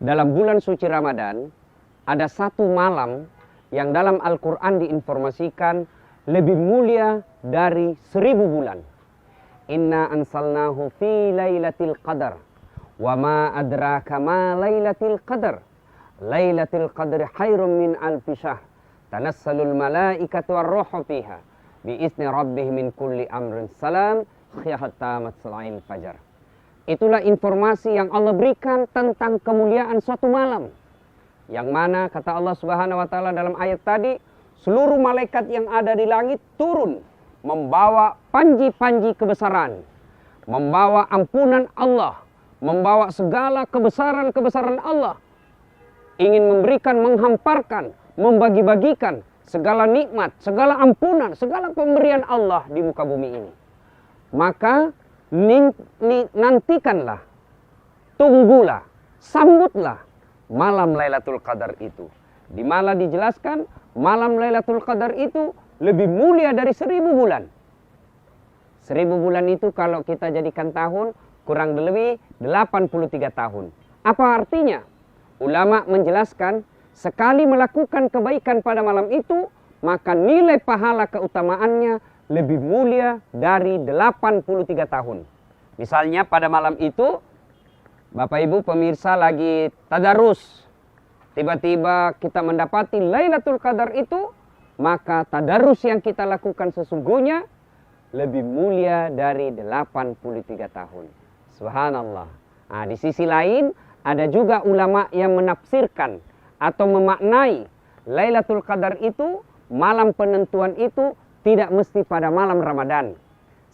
dalam bulan suci Ramadan ada satu malam yang dalam Al-Quran diinformasikan lebih mulia dari 1000 bulan. Inna ansalnahu fi lailatul qadar. Wa ma adraka ma lailatul qadar. Lailatul qadri khairum min alfi syahr. Tanassalul malaikatu war-ruhu fiha bi izni rabbihim min kulli amrin salam hatta matla'il fajar. Itulah informasi yang Allah berikan tentang kemuliaan suatu malam. Yang mana kata Allah Subhanahu wa taala dalam ayat tadi, seluruh malaikat yang ada di langit turun membawa panji-panji kebesaran, membawa ampunan Allah, membawa segala kebesaran-kebesaran Allah, ingin memberikan, menghamparkan, membagi-bagikan segala nikmat, segala ampunan, segala pemberian Allah di muka bumi ini. Maka nantikanlah, tunggulah, sambutlah malam Lailatul Qadar itu. Di mana dijelaskan malam Lailatul Qadar itu lebih mulia dari 1000 bulan. 1000 bulan itu kalau kita jadikan tahun kurang lebih 83 tahun. Apa artinya? Ulama menjelaskan sekali melakukan kebaikan pada malam itu, maka nilai pahala keutamaannya lebih mulia dari 83 tahun. Misalnya pada malam itu, Bapak Ibu pemirsa lagi tadarus, tiba-tiba kita mendapati Lailatul Qadar itu, maka tadarus yang kita lakukan sesungguhnya lebih mulia dari 83 tahun. Subhanallah. Nah, di sisi lain ada juga ulama yang menafsirkan atau memaknai Lailatul Qadar itu, malam penentuan itu tidak mesti pada malam Ramadan.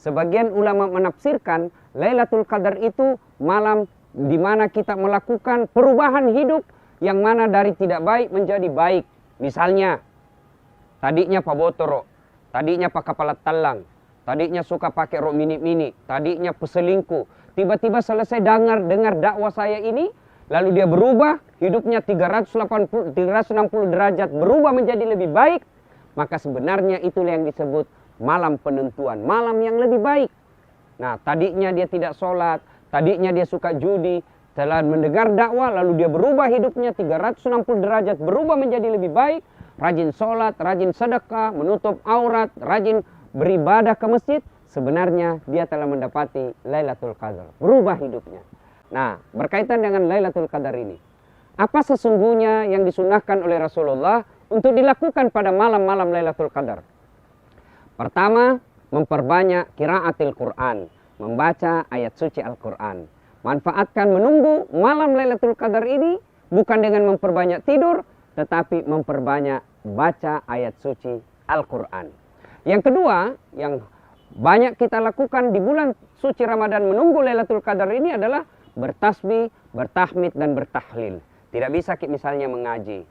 Sebagian ulama menafsirkan Lailatul Qadar itu malam di mana kita melakukan perubahan hidup yang mana dari tidak baik menjadi baik. Misalnya, tadinya Pak Botoro, tadinya Pak Kepala Talang, tadinya suka pakai rok mini-mini, tadinya peselingkuh. Tiba-tiba selesai dengar dakwah saya ini, lalu dia berubah, hidupnya 360 derajat, berubah menjadi lebih baik. Maka sebenarnya itulah yang disebut malam penentuan, malam yang lebih baik. Nah, tadinya dia tidak sholat, tadinya dia suka judi, setelah mendengar dakwah lalu dia berubah hidupnya 360 derajat, berubah menjadi lebih baik, rajin sholat, rajin sedekah, menutup aurat, rajin beribadah ke masjid. Sebenarnya dia telah mendapati Lailatul Qadar, berubah hidupnya. Nah, berkaitan dengan Lailatul Qadar ini, apa sesungguhnya yang disunahkan oleh Rasulullah untuk dilakukan pada malam-malam Lailatul Qadar? Pertama, memperbanyak qiraatil Quran, membaca ayat suci Al-Quran. Manfaatkan menunggu malam Lailatul Qadar ini bukan dengan memperbanyak tidur, tetapi memperbanyak baca ayat suci Al-Quran. Yang kedua, yang banyak kita lakukan di bulan suci Ramadan menunggu Lailatul Qadar ini adalah bertasbih, bertahmid, dan bertahlil. Tidak bisa misalnya mengaji.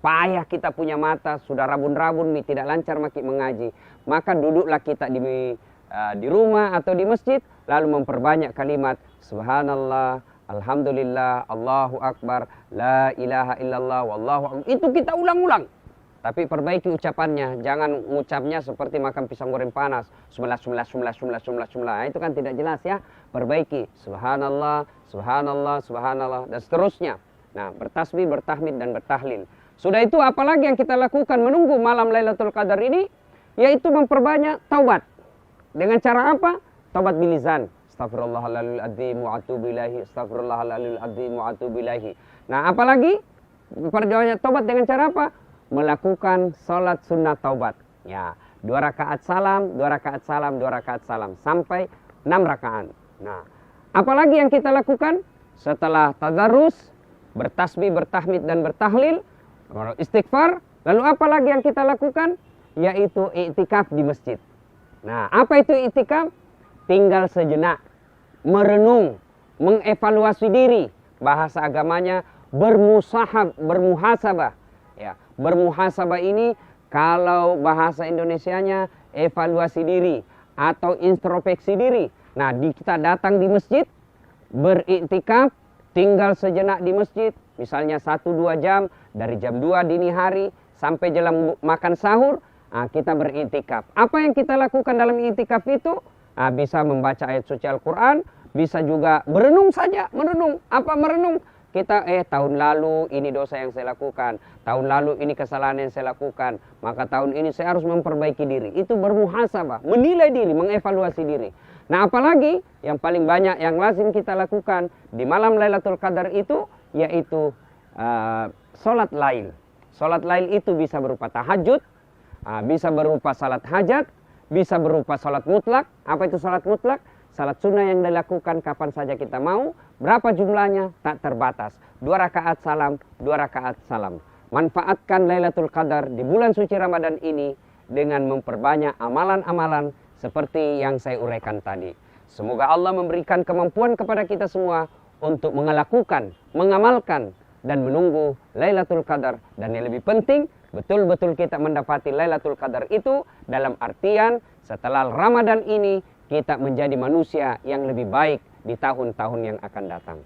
Payah kita punya mata, sudah rabun-rabun, tidak lancar mengaji. Maka duduklah kita di rumah atau di masjid, lalu memperbanyak kalimat Subhanallah, Alhamdulillah, Allahu Akbar, La ilaha illallah, Wallahu Akbar. Itu kita ulang-ulang. Tapi perbaiki ucapannya, jangan mengucapnya seperti makan pisang goreng panas. Sumlah. Itu kan tidak jelas ya. Perbaiki Subhanallah, Subhanallah, Subhanallah, dan seterusnya. Nah, bertasbih, bertahmid, dan bertahlil. Sudah itu apalagi yang kita lakukan menunggu malam Lailatul Qadar ini, yaitu memperbanyak taubat. Dengan cara apa? Taubat bilizan. Astaghfirullahaladzim adzim wa atubu ilaihi. Astaghfirullahaladzim adzim wa atubu ilaihi. Nah, apalagi perbanyak taubat dengan cara apa? Melakukan sholat sunnah taubat. Ya, 2 rakaat salam, 2 rakaat salam, 2 rakaat salam, sampai 6 rakaat. Nah, apalagi yang kita lakukan setelah tadarus, bertasbih, bertahmid, dan bertahlil, istighfar. Lalu apa lagi yang kita lakukan? Yaitu i'tikaf di masjid. Nah, apa itu i'tikaf? Tinggal sejenak, merenung, mengevaluasi diri. Bahasa agamanya bermuhasabah. Ya, bermuhasabah ini kalau bahasa Indonesianya evaluasi diri atau introspeksi diri. Nah, kita datang di masjid, beriktikaf, tinggal sejenak di masjid, misalnya 1-2 jam, dari jam 2 dini hari sampai jelang makan sahur, kita beriktikaf. Apa yang kita lakukan dalam iktikaf itu? Bisa membaca ayat suci Al-Quran, bisa juga merenung saja, merenung. Apa merenung? kita tahun lalu ini dosa yang saya lakukan, tahun lalu ini kesalahan yang saya lakukan, maka tahun ini saya harus memperbaiki diri. Itu bermuhasabah, menilai diri, mengevaluasi diri. Nah, apalagi yang paling banyak yang lazim kita lakukan di malam Lailatul Qadar itu yaitu sholat lail. Sholat lail itu bisa berupa tahajud, bisa berupa salat hajat, bisa berupa sholat mutlak. Apa itu sholat mutlak? Salat sunnah yang dilakukan kapan saja kita mau, berapa jumlahnya tak terbatas. 2 rakaat salam, 2 rakaat salam. Manfaatkan Lailatul Qadar di bulan suci Ramadan ini dengan memperbanyak amalan-amalan seperti yang saya uraikan tadi. Semoga Allah memberikan kemampuan kepada kita semua untuk melakukan, mengamalkan, dan menunggu Lailatul Qadar. Dan yang lebih penting, betul-betul kita mendapati Lailatul Qadar itu dalam artian setelah Ramadan ini kita menjadi manusia yang lebih baik di tahun-tahun yang akan datang.